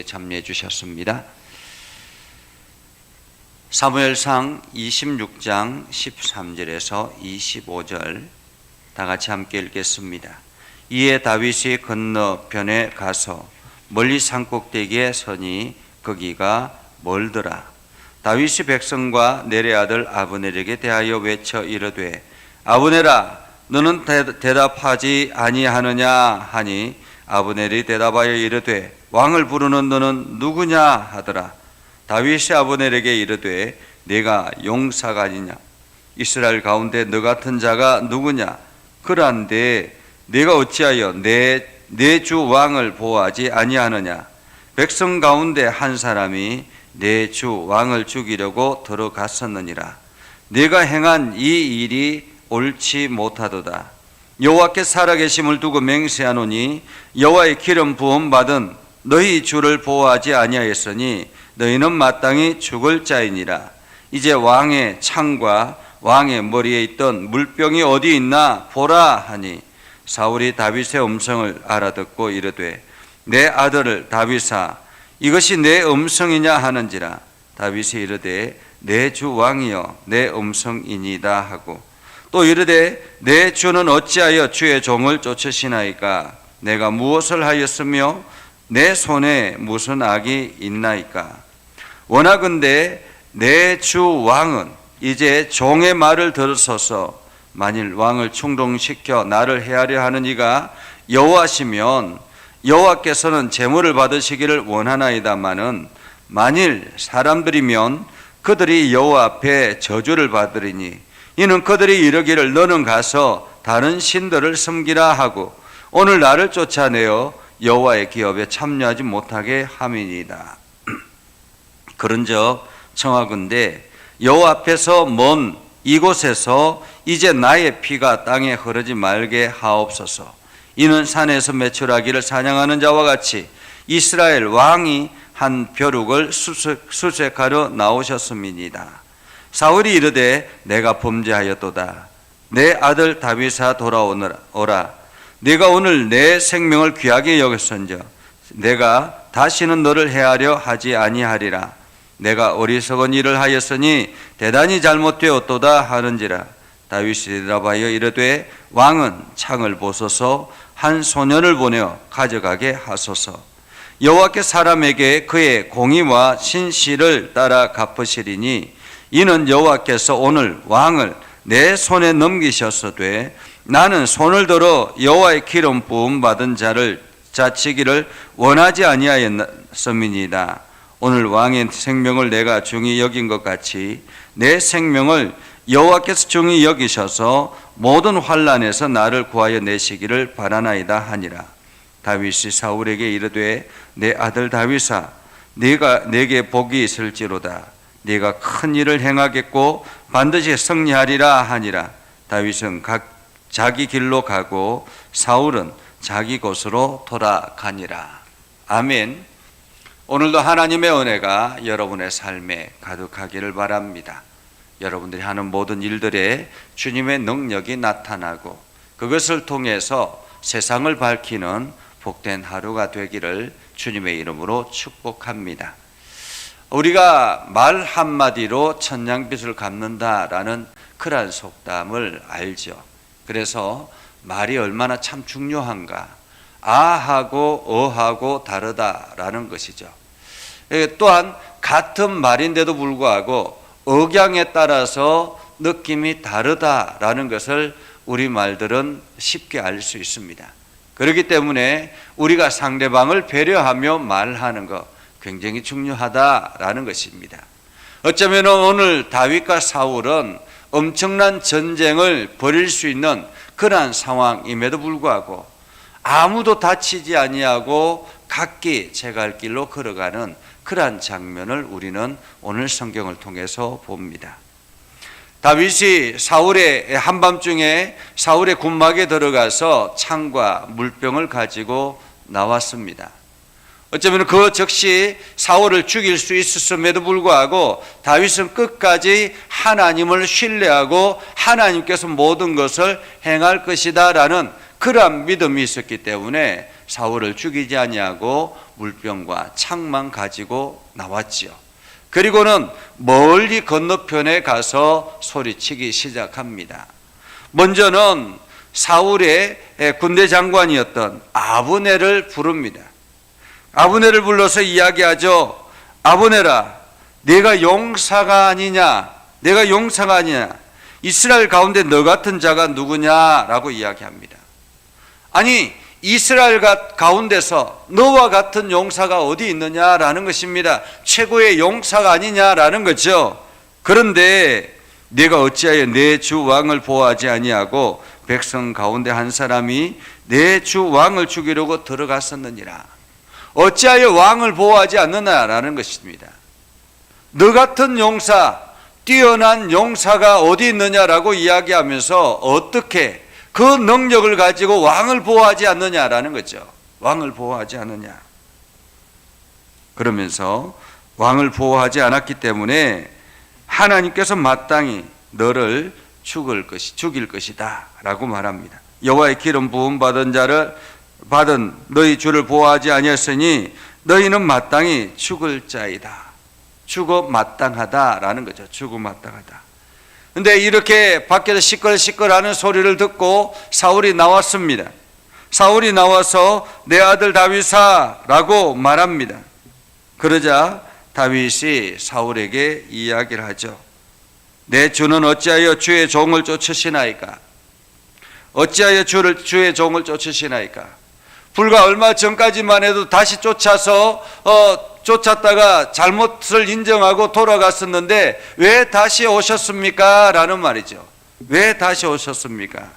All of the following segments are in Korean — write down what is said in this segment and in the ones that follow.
참여해 주셨습니다. 사무엘상 26장 13절에서 25절 다 같이 함께 읽겠습니다. 이에 다윗이 건너편에 가서 멀리 산꼭대기에 서니 거기가 멀더라. 다윗이 백성과 넬의 아들 아브넬에게 대하여 외쳐 이르되 아브넬아 너는 대답하지 아니하느냐 하니 아브넬이 대답하여 이르되 왕을 부르는 너는 누구냐 하더라. 다윗이 아브넬에게 이르되 네가 용사가 아니냐? 이스라엘 가운데 너 같은 자가 누구냐? 그런데 네가 어찌하여 내 주 왕을 보호하지 아니하느냐? 백성 가운데 한 사람이 내 주 왕을 죽이려고 들어갔었느니라. 네가 행한 이 일이 옳지 못하도다. 여호와께 살아계심을 두고 맹세하노니 여호와의 기름 부음 받은 너희 주를 보호하지 아니하였으니 너희는 마땅히 죽을 자이니라. 이제 왕의 창과 왕의 머리에 있던 물병이 어디 있나 보라 하니 사울이 다윗의 음성을 알아듣고 이르되 내 아들을 다윗아 이것이 내 음성이냐 하는지라. 다윗이 이르되 내 주 왕이여 내 음성이니이다 하고 또 이르되 내 주는 어찌하여 주의 종을 쫓으시나이까? 내가 무엇을 하였으며 내 손에 무슨 악이 있나이까? 원하건대 내 주 왕은 이제 종의 말을 들으소서. 만일 왕을 충동시켜 나를 해하려 하는 이가 여호와시면 여호와께서는 제물을 받으시기를 원하나이다마는 만일 사람들이면 그들이 여호와 앞에 저주를 받으리니 이는 그들이 이르기를 너는 가서 다른 신들을 섬기라 하고 오늘 나를 쫓아내어 여호와의 기업에 참여하지 못하게 함이니이다. 그런즉 청하건대 여호와 앞에서 먼 이곳에서 이제 나의 피가 땅에 흐르지 말게 하옵소서. 이는 산에서 매출하기를 사냥하는 자와 같이 이스라엘 왕이 한 벼룩을 수색하러 나오셨음이니이다. 사울이 이르되 내가 범죄하였도다. 내 아들 다윗아 돌아오라. 네가 오늘 내 생명을 귀하게 여겼은즉 내가 다시는 너를 해하려 하지 아니하리라. 내가 어리석은 일을 하였으니 대단히 잘못되었도다 하는지라. 다윗이 대답하여 이르되 왕은 창을 보소서 한 소년을 보내어 가져가게 하소서. 여호와께 사람에게 그의 공의와 신실을 따라 갚으시리니 이는 여호와께서 오늘 왕을 내 손에 넘기셨으되 나는 손을 들어 여호와의 기름 부음 받은 자를 자치기를 원하지 아니하였음이니이다. 오늘 왕의 생명을 내가 중히 여긴 것 같이 내 생명을 여호와께서 중히 여기셔서 모든 환난에서 나를 구하여 내시기를 바라나이다 하니라. 다윗이 사울에게 이르되 내 아들 다윗아 네가 내게 복이 있을지로다. 네가 큰 일을 행하겠고 반드시 승리하리라 하니라. 다윗은 자기 길로 가고 사울은 자기 곳으로 돌아가니라. 아멘. 오늘도 하나님의 은혜가 여러분의 삶에 가득하기를 바랍니다. 여러분들이 하는 모든 일들에 주님의 능력이 나타나고 그것을 통해서 세상을 밝히는 복된 하루가 되기를 주님의 이름으로 축복합니다. 우리가 말 한마디로 천냥빚을 갚는다라는 그러한 속담을 알죠. 그래서 말이 얼마나 참 중요한가. 아하고 어하고 다르다라는 것이죠. 또한 같은 말인데도 불구하고 억양에 따라서 느낌이 다르다라는 것을 우리 말들은 쉽게 알 수 있습니다. 그렇기 때문에 우리가 상대방을 배려하며 말하는 것 굉장히 중요하다라는 것입니다. 어쩌면 오늘 다윗과 사울은 엄청난 전쟁을 벌일 수 있는 그러한 상황임에도 불구하고 아무도 다치지 아니하고 각기 제갈 길로 걸어가는 그러한 장면을 우리는 오늘 성경을 통해서 봅니다. 다윗이 사울의 한밤중에 사울의 군막에 들어가서 창과 물병을 가지고 나왔습니다. 어쩌면 그 즉시 사울을 죽일 수 있었음에도 불구하고 다윗은 끝까지 하나님을 신뢰하고 하나님께서 모든 것을 행할 것이다 라는 그러한 믿음이 있었기 때문에 사울을 죽이지 아니하고 물병과 창만 가지고 나왔지요. 그리고는 멀리 건너편에 가서 소리치기 시작합니다. 먼저는 사울의 군대 장관이었던 아브넬을 부릅니다. 아브넬을 불러서 이야기하죠. 아브넬아, 내가 용사가 아니냐? 내가 용사가 아니냐? 이스라엘 가운데 너 같은 자가 누구냐라고 이야기합니다. 아니, 이스라엘 가운데서 너와 같은 용사가 어디 있느냐라는 것입니다. 최고의 용사가 아니냐라는 거죠. 그런데 네가 어찌하여 내 주 왕을 보호하지 아니하고 백성 가운데 한 사람이 내 주 왕을 죽이려고 들어갔었느니라. 어찌하여 왕을 보호하지 않느냐라는 것입니다. 너 같은 용사, 뛰어난 용사가 어디 있느냐라고 이야기하면서 어떻게 그 능력을 가지고 왕을 보호하지 않느냐라는 거죠. 왕을 보호하지 않느냐. 그러면서 왕을 보호하지 않았기 때문에 하나님께서 마땅히 너를 죽일 것이다 라고 말합니다. 여호와의 기름 부음 받은 너희 주를 보호하지 아니했으니 너희는 마땅히 죽을 자이다. 죽어 마땅하다라는 거죠. 죽어 마땅하다. 근데 이렇게 밖에서 시끌시끌하는 소리를 듣고 사울이 나왔습니다. 사울이 나와서 내 아들 다윗아 라고 말합니다. 그러자 다윗이 사울에게 이야기를 하죠. 내 주는 어찌하여 주의 종을 쫓으시나이까? 어찌하여 주의 종을 쫓으시나이까? 불과 얼마 전까지만 해도 다시 쫓았다가 잘못을 인정하고 돌아갔었는데 왜 다시 오셨습니까? 라는 말이죠. 왜 다시 오셨습니까?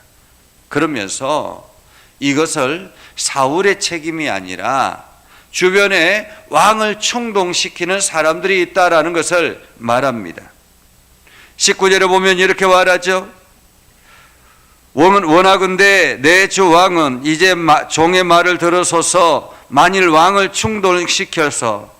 그러면서 이것을 사울의 책임이 아니라 주변에 왕을 충동시키는 사람들이 있다라는 것을 말합니다. 19절에 보면 이렇게 말하죠. 원하건대 내 주 왕은 이제 종의 말을 들어서서 만일 왕을 충동시켜서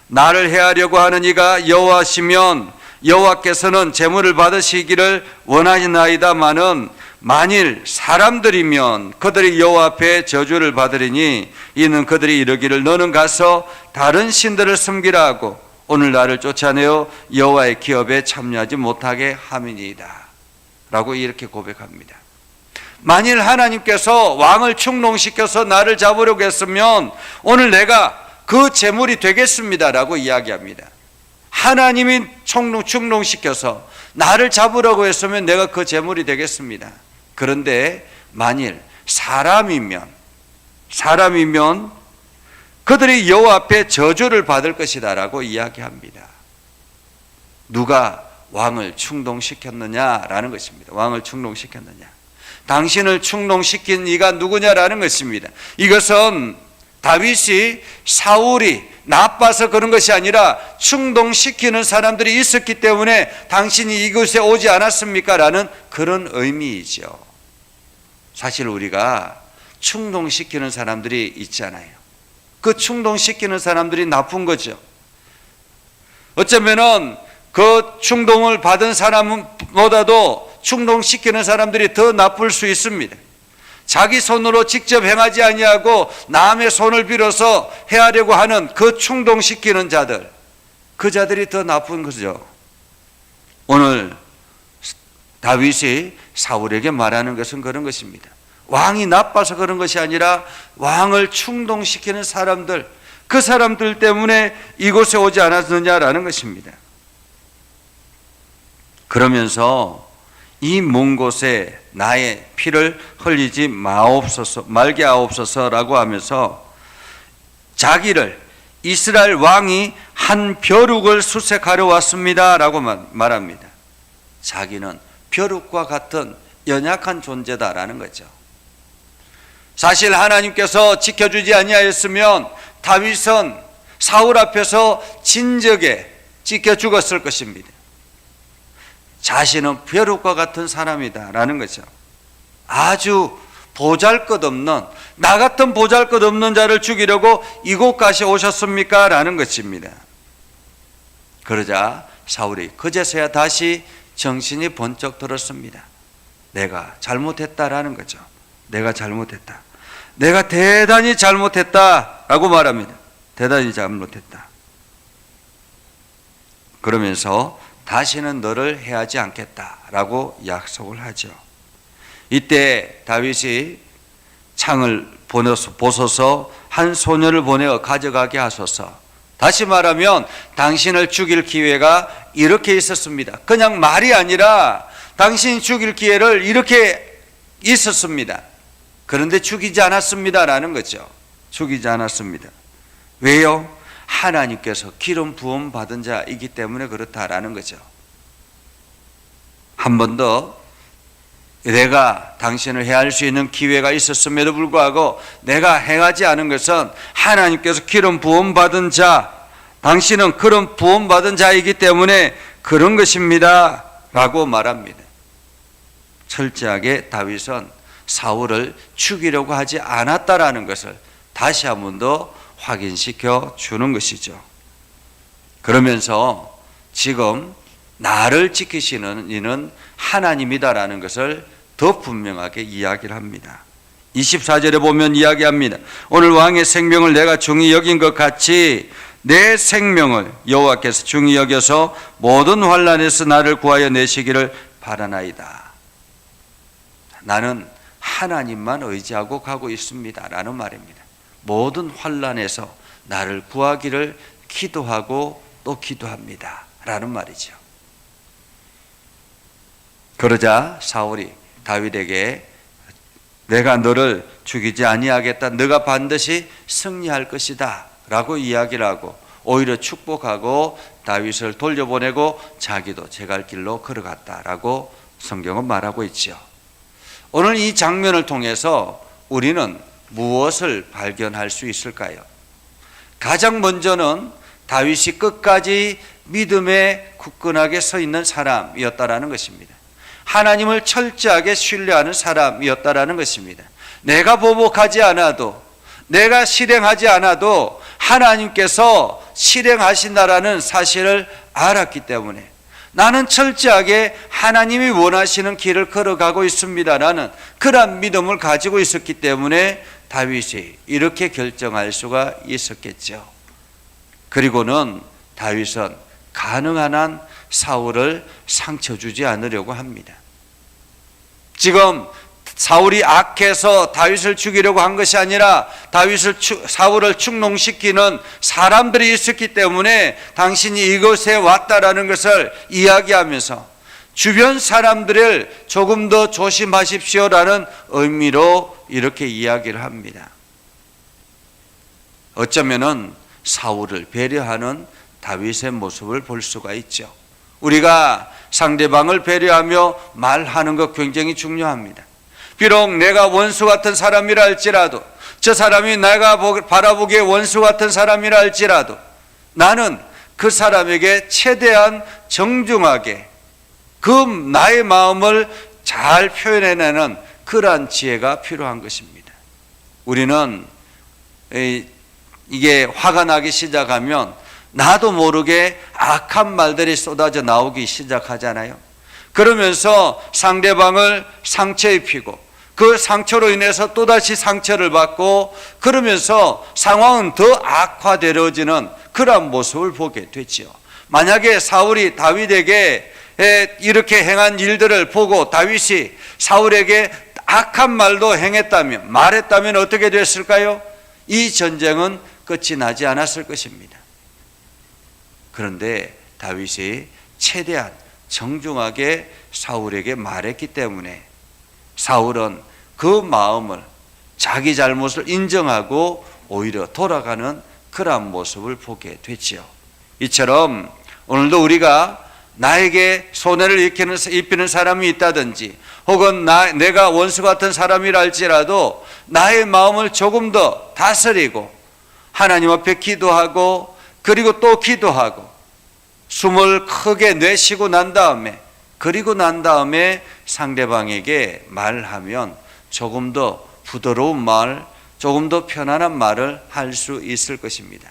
나를 해하려고 하는 이가 여호와시면 여호와께서는 제물을 받으시기를 원하시나이다마는 만일 사람들이면 그들이 여호와 앞에 저주를 받으리니 이는 그들이 이르기를 너는 가서 다른 신들을 섬기라 하고 오늘 나를 쫓아내어 여호와의 기업에 참여하지 못하게 함이니이다 라고 이렇게 고백합니다. 만일 하나님께서 왕을 충동시켜서 나를 잡으려고 했으면 오늘 내가 그 제물이 되겠습니다 라고 이야기합니다. 하나님이 충동시켜서 나를 잡으려고 했으면 내가 그 제물이 되겠습니다. 그런데 만일 사람이면 그들이 여호와 앞에 저주를 받을 것이다 라고 이야기합니다. 누가 왕을 충동시켰느냐라는 것입니다. 왕을 충동시켰느냐. 당신을 충동시킨 이가 누구냐라는 것입니다. 이것은 다윗이 사울이 나빠서 그런 것이 아니라 충동시키는 사람들이 있었기 때문에 당신이 이곳에 오지 않았습니까? 라는 그런 의미이죠. 사실 우리가 충동시키는 사람들이 있잖아요. 그 충동시키는 사람들이 나쁜 거죠. 어쩌면은 그 충동을 받은 사람보다도 충동시키는 사람들이 더 나쁠 수 있습니다. 자기 손으로 직접 행하지 아니하고 남의 손을 빌어서 해하려고 하는 그 충동시키는 자들, 그 자들이 더 나쁜 거죠. 오늘 다윗이 사울에게 말하는 것은 그런 것입니다. 왕이 나빠서 그런 것이 아니라 왕을 충동시키는 사람들, 그 사람들 때문에 이곳에 오지 않았느냐라는 것입니다. 그러면서 이 먼 곳에 나의 피를 흘리지 말게 하옵소서라고 하면서 자기를 이스라엘 왕이 한 벼룩을 수색하려 왔습니다라고 말합니다. 자기는 벼룩과 같은 연약한 존재다라는 거죠. 사실 하나님께서 지켜주지 아니하였으면 다윗은 사울 앞에서 진적에 찢겨 죽었을 것입니다. 자신은 벼룩과 같은 사람이다라는 거죠. 아주 보잘것없는, 나 같은 보잘것없는 자를 죽이려고 이곳까지 오셨습니까? 라는 것입니다. 그러자 사울이 그제서야 다시 정신이 번쩍 들었습니다. 내가 잘못했다라는 거죠. 내가 잘못했다. 내가 대단히 잘못했다라고 말합니다. 대단히 잘못했다. 그러면서 다시는 너를 해하지 않겠다라고 약속을 하죠. 이때 다윗이 창을 보소서 한 소녀를 보내어 가져가게 하소서. 다시 말하면 당신을 죽일 기회가 이렇게 있었습니다. 그냥 말이 아니라 당신이 죽일 기회를 이렇게 있었습니다. 그런데 죽이지 않았습니다라는 거죠. 죽이지 않았습니다. 왜요? 하나님께서 기름 부음 받은 자이기 때문에 그렇다라는 거죠. 한 번 더 내가 당신을 해할 수 있는 기회가 있었음에도 불구하고 내가 행하지 않은 것은 하나님께서 기름 부음 받은 자, 당신은 그런 부음 받은 자이기 때문에 그런 것입니다 라고 말합니다. 철저하게 다윗은 사울을 죽이려고 하지 않았다라는 것을 다시 한 번 더 확인시켜 주는 것이죠. 그러면서 지금 나를 지키시는 이는 하나님이다라는 것을 더 분명하게 이야기를 합니다. 24절에 보면 이야기합니다. 오늘 왕의 생명을 내가 중히 여긴 것 같이 내 생명을 여호와께서 중히 여겨서 모든 환난에서 나를 구하여 내시기를 바라나이다. 나는 하나님만 의지하고 가고 있습니다 라는 말입니다. 모든 환난에서 나를 구하기를 기도하고 또 기도합니다 라는 말이죠. 그러자 사울이 다윗에게 내가 너를 죽이지 아니하겠다, 너가 반드시 승리할 것이다 라고 이야기를 하고 오히려 축복하고 다윗을 돌려보내고 자기도 제갈 길로 걸어갔다라고 성경은 말하고 있죠. 오늘 이 장면을 통해서 우리는 무엇을 발견할 수 있을까요? 가장 먼저는 다윗이 끝까지 믿음에 굳건하게 서 있는 사람이었다라는 것입니다. 하나님을 철저하게 신뢰하는 사람이었다라는 것입니다. 내가 보복하지 않아도, 내가 실행하지 않아도 하나님께서 실행하신다라는 사실을 알았기 때문에 나는 철저하게 하나님이 원하시는 길을 걸어가고 있습니다라는 그런 믿음을 가지고 있었기 때문에 다윗이 이렇게 결정할 수가 있었겠죠. 그리고는 다윗은 가능한 한 사울을 상처 주지 않으려고 합니다. 지금 사울이 악해서 다윗을 죽이려고 한 것이 아니라 사울을 축농시키는 사람들이 있었기 때문에 당신이 이곳에 왔다라는 것을 이야기하면서 주변 사람들을 조금 더 조심하십시오라는 의미로 이렇게 이야기를 합니다. 어쩌면은 사울을 배려하는 다윗의 모습을 볼 수가 있죠. 우리가 상대방을 배려하며 말하는 것 굉장히 중요합니다. 비록 내가 원수 같은 사람이라 할지라도, 저 사람이 내가 바라보기에 원수 같은 사람이라 할지라도 나는 그 사람에게 최대한 정중하게 그 나의 마음을 잘 표현해내는 그러한 지혜가 필요한 것입니다. 우리는 이게 화가 나기 시작하면 나도 모르게 악한 말들이 쏟아져 나오기 시작하잖아요. 그러면서 상대방을 상처 입히고 그 상처로 인해서 또다시 상처를 받고 그러면서 상황은 더 악화되어지는 그런 모습을 보게 되지요. 만약에 사울이 다윗에게 이렇게 행한 일들을 보고 다윗이 사울에게 악한 말도 행했다면, 말했다면 어떻게 됐을까요? 이 전쟁은 끝이 나지 않았을 것입니다. 그런데 다윗이 최대한 정중하게 사울에게 말했기 때문에 사울은 그 마음을, 자기 잘못을 인정하고 오히려 돌아가는 그러한 모습을 보게 됐지요. 이처럼 오늘도 우리가 나에게 손해를 입히는 사람이 있다든지 혹은 내가 원수 같은 사람이라 할지라도 나의 마음을 조금 더 다스리고 하나님 앞에 기도하고 그리고 또 기도하고 숨을 크게 내쉬고 난 다음에 상대방에게 말하면 조금 더 부드러운 말, 조금 더 편안한 말을 할 수 있을 것입니다.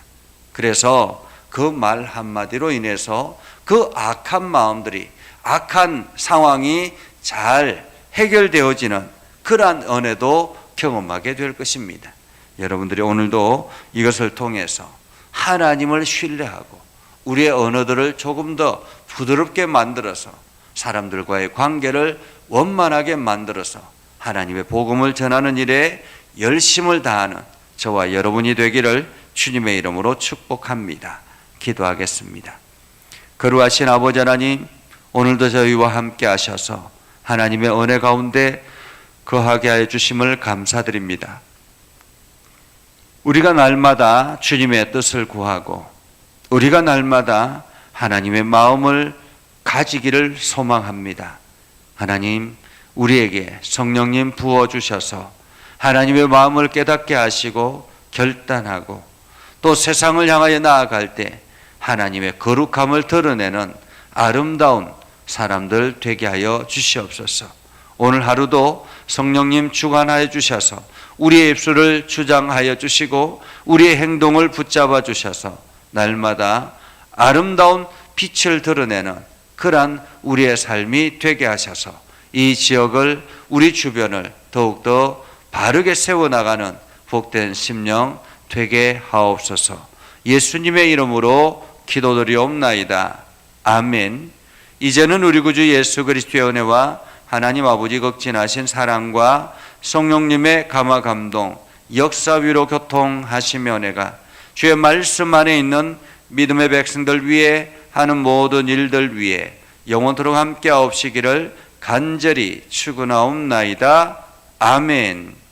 그래서 그 말 한마디로 인해서 그 악한 마음들이, 악한 상황이 잘 해결되어지는 그러한 은혜도 경험하게 될 것입니다. 여러분들이 오늘도 이것을 통해서 하나님을 신뢰하고 우리의 언어들을 조금 더 부드럽게 만들어서 사람들과의 관계를 원만하게 만들어서 하나님의 복음을 전하는 일에 열심을 다하는 저와 여러분이 되기를 주님의 이름으로 축복합니다. 기도하겠습니다. 거룩하신 아버지 하나님, 오늘도 저희와 함께 하셔서 하나님의 은혜 가운데 거하게 하여 주심을 감사드립니다. 우리가 날마다 주님의 뜻을 구하고 우리가 날마다 하나님의 마음을 가지기를 소망합니다. 하나님, 우리에게 성령님 부어주셔서 하나님의 마음을 깨닫게 하시고 결단하고 또 세상을 향하여 나아갈 때 하나님의 거룩함을 드러내는 아름다운 사람들 되게 하여 주시옵소서. 오늘 하루도 성령님 주관하여 주셔서 우리의 입술을 주장하여 주시고 우리의 행동을 붙잡아 주셔서 날마다 아름다운 빛을 드러내는 그러한 우리의 삶이 되게 하셔서 이 지역을, 우리 주변을 더욱더 바르게 세워나가는 복된 심령 되게 하옵소서. 예수님의 이름으로 기도드리옵나이다. 아멘. 이제는 우리 구주 예수 그리스도의 은혜와 하나님 아버지 극진하신 사랑과 성령님의 감화 감동, 역사 위로 교통하시며 은혜가 주의 말씀 안에 있는 믿음의 백성들 위에 하는 모든 일들 위에 영원토록 함께 하옵시기를 간절히 축원하옵나이다. 아멘.